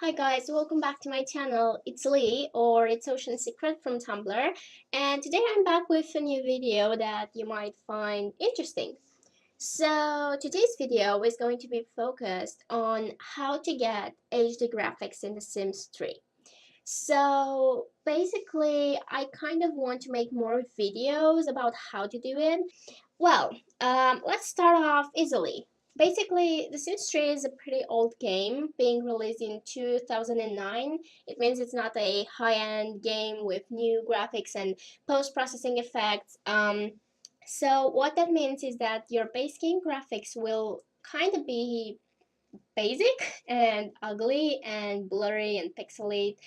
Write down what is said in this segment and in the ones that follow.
Hi guys, welcome back to my channel. It's Lee, or it's Ocean Secret from Tumblr, and today I'm back with a new video that you might find interesting. So today's video is going to be focused on how to get HD graphics in The Sims 3. So basically, I kind of want to make more videos about how to do it. Well, let's start off easily. Basically, The Sims 3 is a pretty old game, being released in 2009. It means it's not a high-end game with new graphics and post-processing effects. So what that means is that your base game graphics will kind of be basic and ugly and blurry and pixelated.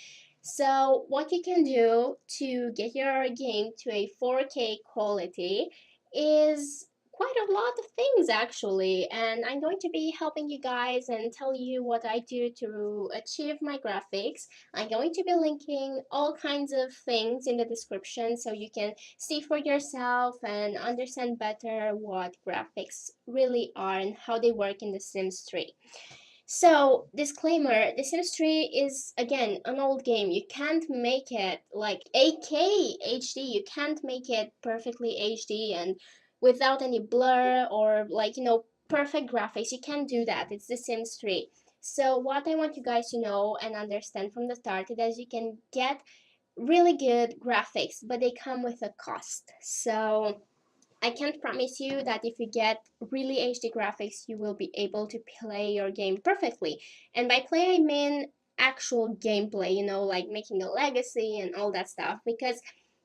So what you can do to get your game to a 4K quality is quite a lot of things actually, and I'm going to be helping you guys and tell you what I do to achieve my graphics. I'm going to be linking all kinds of things in the description so you can see for yourself and understand better what graphics really are and how they work in The Sims 3. So, disclaimer, The Sims 3 is again an old game. You can't make it like 8K HD. You can't make it perfectly HD and without any blur or perfect graphics. You can't do that. It's The Sims 3. So, what I want you guys to know and understand from the start is that you can get really good graphics, but they come with a cost. So, I can't promise you that if you get really HD graphics, you will be able to play your game perfectly. And by play, I mean actual gameplay, like making a legacy and all that stuff. Because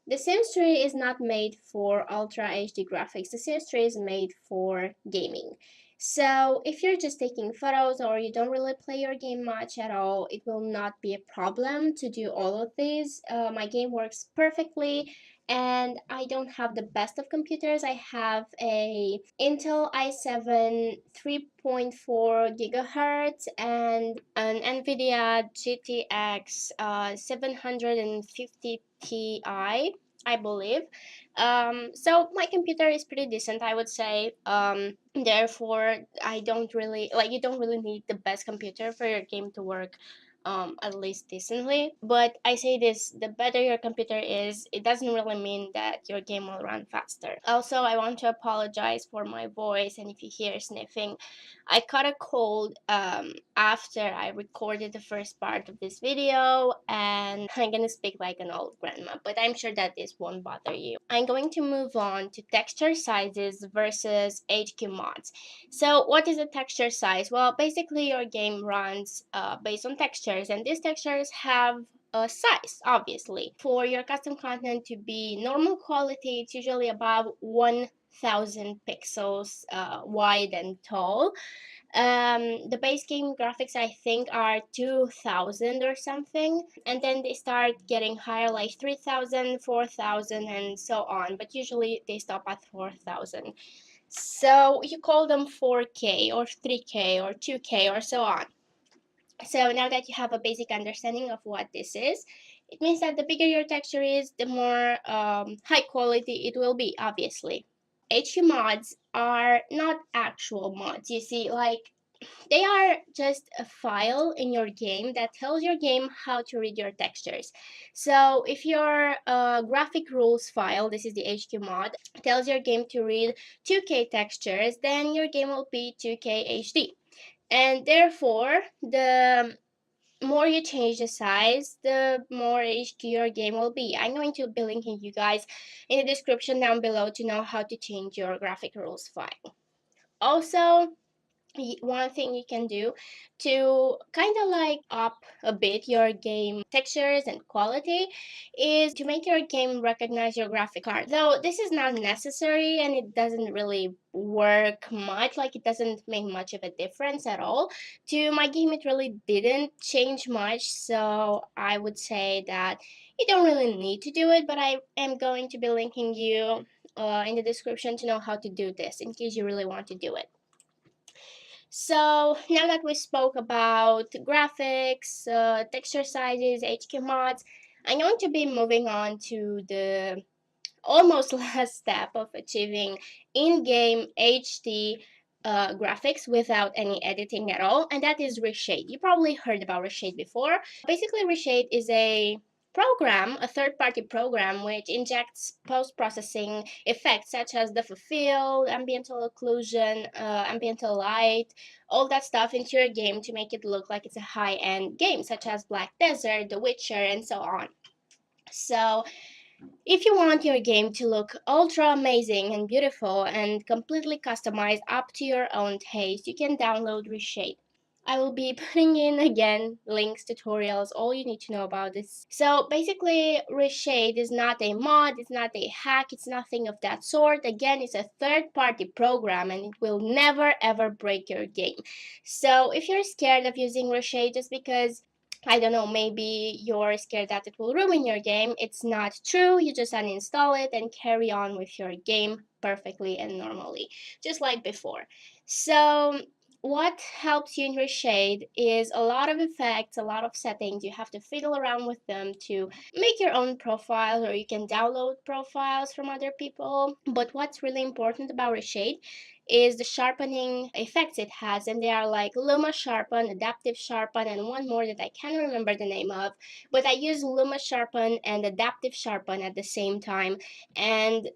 The Sims 3 is not made for Ultra HD graphics. The Sims 3 is made for gaming. So if you're just taking photos or you don't really play your game much at all, it will not be a problem to do all of these. My game works perfectly, and I don't have the best of computers. I have a Intel i7 3.4 gigahertz and an Nvidia GTX 750 Ti, I believe. So my computer is pretty decent, I would say. Therefore, I don't really you don't really need the best computer for your game to work at least decently. But I say this, the better your computer is, it doesn't really mean that your game will run faster. Also, I want to apologize for my voice, and if you hear sniffing, I caught a cold after I recorded the first part of this video, and I'm gonna speak like an old grandma, but I'm sure that this won't bother you. I'm going to move on to texture sizes versus HQ mods. So what is a texture size? Well, basically your game runs based on textures, and these textures have a size, obviously. For your custom content to be normal quality, it's usually above 1000 pixels wide and tall. The base game graphics, I think, are 2000 or something, and then they start getting higher, like 3000, 4000, and so on, but usually they stop at 4000. So you call them 4K or 3K or 2K or so on. So now that you have a basic understanding of what this is, it means that the bigger your texture is, the more high quality it will be, obviously. HU mods are not actual mods. You see, they are just a file in your game that tells your game how to read your textures. So if your graphic rules file, this is the HQ mod, tells your game to read 2K textures, then your game will be 2K HD. And therefore, the more you change the size, the more HD your game will be. I'm going to be linking you guys in the description down below to know how to change your graphic rules file. Also, one thing you can do to kind of up a bit your game textures and quality is to make your game recognize your graphic card. Though this is not necessary and it doesn't really work much, it doesn't make much of a difference at all. To my game, it really didn't change much, so I would say that you don't really need to do it, but I am going to be linking you in the description to know how to do this in case you really want to do it. So now that we spoke about graphics, texture sizes, HQ mods, I'm going to be moving on to the almost last step of achieving in-game HD graphics without any editing at all, and that is Reshape. You probably heard about Reshape before. Basically, Reshape is a program, a third-party program, which injects post-processing effects such as the fulfill, ambiental occlusion, ambiental light, all that stuff into your game to make it look like it's a high-end game, such as Black Desert, The Witcher, and so on. So if you want your game to look ultra amazing and beautiful and completely customized up to your own taste, you can download Reshape. I will be putting in again links, tutorials, all you need to know about this. So basically, Reshape is not a mod, it's not a hack, it's nothing of that sort. Again, it's a third-party program and it will never ever break your game. So if you're scared of using Reshape just because I don't know, maybe you're scared that it will ruin your game. It's not true. You just uninstall it and carry on with your game perfectly and normally, just like before. So, what helps you in Reshade is a lot of effects, a lot of settings. You have to fiddle around with them to make your own profile, or you can download profiles from other people. But what's really important about Reshade is the sharpening effects it has, and they are like Luma Sharpen, Adaptive Sharpen, and one more that I can't remember the name of, but I use Luma Sharpen and Adaptive Sharpen at the same time, and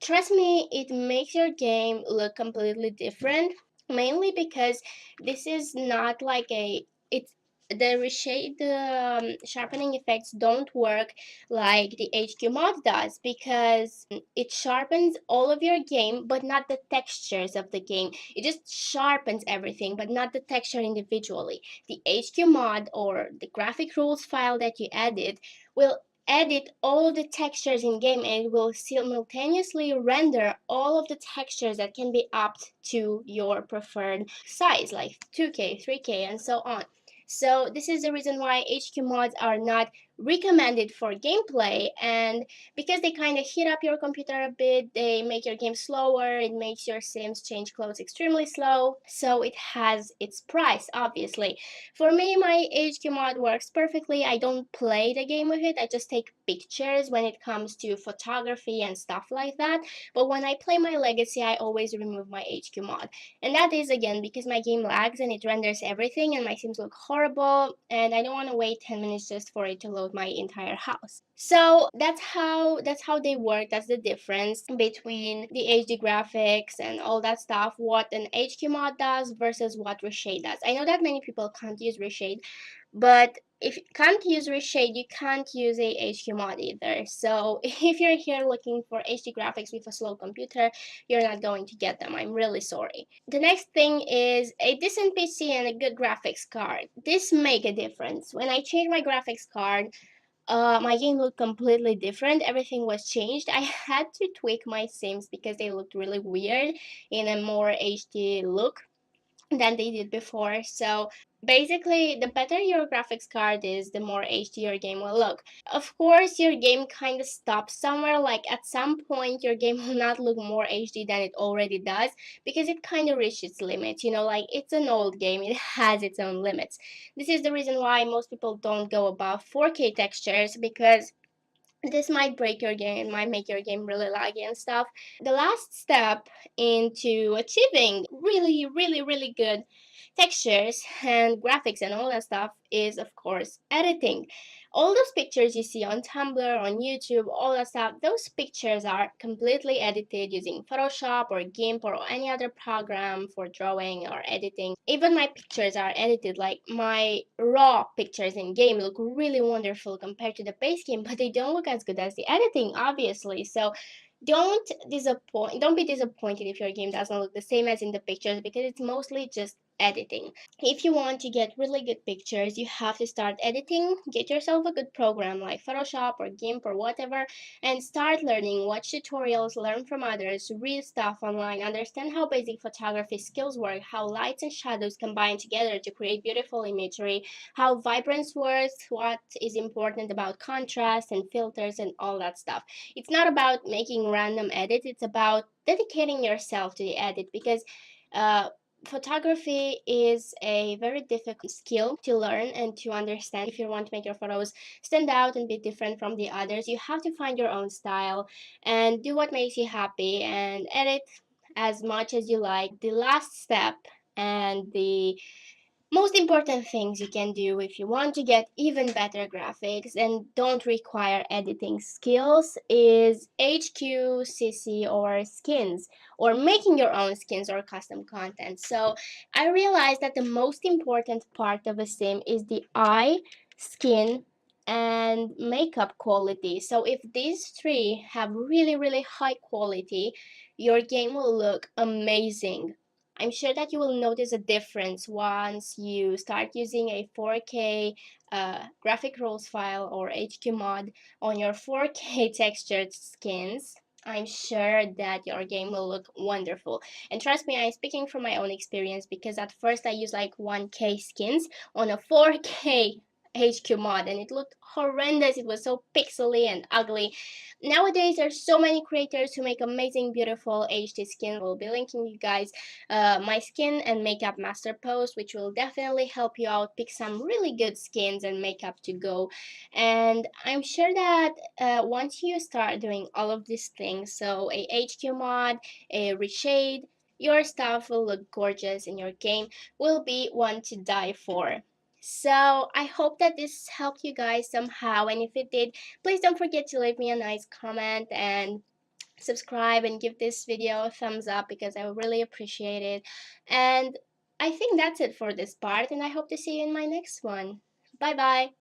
trust me, it makes your game look completely different, mainly because this is not like a it's the reshade the sharpening effects don't work like the HQ mod does, because it sharpens all of your game but not the textures of the game. It just sharpens everything but not the texture individually. The HQ mod, or the graphic rules file that you edit, will edit all the textures in game, and it will simultaneously render all of the textures that can be upped to your preferred size, like 2K, 3K, and so on. So this is the reason why HQ mods are not recommended for gameplay, and because they kind of heat up your computer a bit, they make your game slower, it makes your sims change clothes extremely slow, so it has its price, obviously. For me, my HQ mod works perfectly. I don't play the game with it, I just take pictures when it comes to photography and stuff like that. But when I play my legacy, I always remove my HQ mod. And that is again because my game lags and it renders everything and my sims look horrible, and I don't want to wait 10 minutes just for it to load my entire house. So that's how they work. That's the difference between the HD graphics and all that stuff, what an HQ mod does versus what Reshade does. I know that many people can't use Reshade, but if you can't use Reshade, you can't use a HQ mod either. So if you're here looking for HD graphics with a slow computer, you're not going to get them. I'm really sorry. The next thing is a decent PC and a good graphics card. This make a difference. When I changed my graphics card, my game looked completely different. Everything was changed. I had to tweak my sims because they looked really weird in a more HD look than they did before. So basically, the better your graphics card is, the more HD your game will look. Of course, your game kind of stops somewhere, like at some point your game will not look more HD than it already does, because it kind of reached its limits, like it's an old game, it has its own limits. This is the reason why most people don't go above 4K textures, because this might break your game, it might make your game really laggy and stuff. The last step into achieving really, really, really good textures and graphics and all that stuff is, of course, editing. All those pictures you see on Tumblr, on YouTube, all that stuff, those pictures are completely edited using Photoshop or GIMP or any other program for drawing or editing. Even my pictures are edited, like my raw pictures in game look really wonderful compared to the base game, but they don't look as good as the editing, obviously. So don't be disappointed if your game doesn't look the same as in the pictures, because it's mostly just editing. If you want to get really good pictures, you have to start editing. Get yourself a good program like Photoshop or GIMP or whatever, and start learning. Watch tutorials, learn from others, read stuff online, understand how basic photography skills work, how lights and shadows combine together to create beautiful imagery, how vibrance works, what is important about contrast and filters and all that stuff. It's not about making random edits, it's about dedicating yourself to the edit, because uh, photography is a very difficult skill to learn and to understand. If you want to make your photos stand out and be different from the others, you have to find your own style and do what makes you happy and edit as much as you like. The last step and the most important things you can do if you want to get even better graphics and don't require editing skills is HQ, CC, or skins, or making your own skins or custom content. So I realized that the most important part of a sim is the eye, skin, and makeup quality. So if these three have really, really high quality, your game will look amazing. I'm sure that you will notice a difference once you start using a 4K graphic rules file or HQ mod on your 4K textured skins. I'm sure that your game will look wonderful. And trust me, I'm speaking from my own experience because at first I used like 1K skins on a 4K HQ mod and it looked horrendous. It was so pixely and ugly. Nowadays, there's so many creators who make amazing, beautiful HD skins. I will be linking you guys my skin and makeup master post, which will definitely help you out pick some really good skins and makeup to go. And I'm sure that once you start doing all of these things, so a HQ mod, a reshade, your stuff will look gorgeous and your game will be one to die for. So I hope that this helped you guys somehow, and if it did, please don't forget to leave me a nice comment and subscribe and give this video a thumbs up because I would really appreciate it. And I think that's it for this part, and I hope to see you in my next one. Bye bye.